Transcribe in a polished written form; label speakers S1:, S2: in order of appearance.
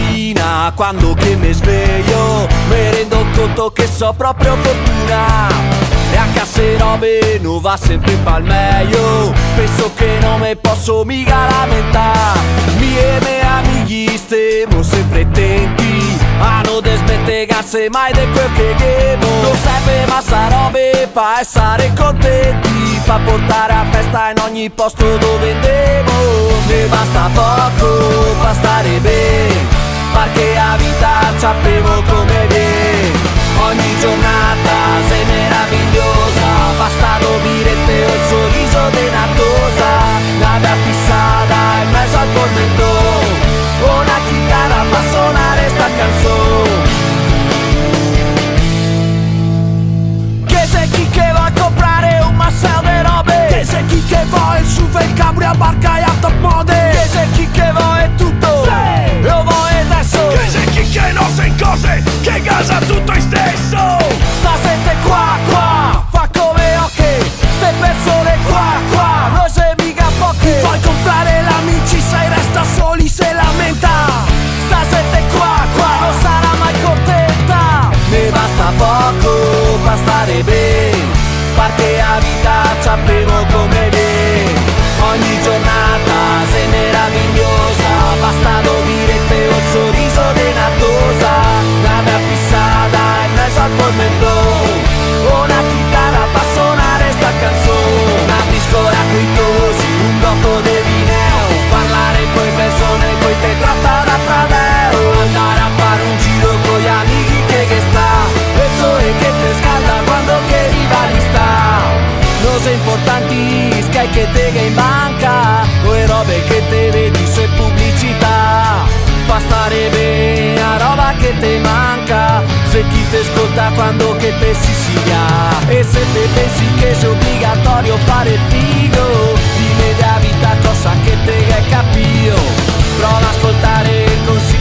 S1: mattina quando che mi sveglio mi rendo conto che so proprio fortuna e a casse robe non va sempre pal meglio. Penso che non me posso mica lamentare. Mi e me amici stiamo sempre attenti a non desmettegarsi mai di quel che chiedo. Non serve massa robe pa essere contenti, pa portare a festa in ogni posto dove andiamo. Ne basta poco pa stare bene, perché a vita sappiamo come viene. Ogni giornata sei meravigliosa, basta dobirete il sorriso de nattosa. La mia fissata in mezzo al tormento, una chitarra fa suonare sta canzone. Che se chi che va a comprare un massello de robe, che se chi che va il SUV, il cabrio a barca e a top mode, che se chi che va è tutto, sì, io voglio adesso.
S2: Che se chi che non sa in cose, che casa tutto in stesso.
S1: Sta sente qua, fa come ok, ste persone qua, non sei mica poche.
S2: Vuoi comprare l'amici, sai resta soli se lamenta.
S1: Sta sente qua, non sarà mai contenta. Ne basta poco per stare bene, perché a vita sappiamo come viene. Ogni giornata sei meravigliosa, basta dobirete un sorriso de nattosa. La mia fissata in mezzo al tormento, una chitarra fa suonare sta canzone. Una piscola coi tosi, un blocco de vineo, parlare coi persone coi te tratta da frateo. Andare a fare un giro con gli amici che sta, il sole che te scalda quando che rivali sta. Cose importanti, sky che te che in banca, o robe che te vedi su pubblicità. Fa stare bene la roba che te manca, se chi te ascolta quando che te si sia. E se te pensi che sia obbligatorio fare il figo, di media vita cosa che te hai capito. Prova a ascoltare il consiglio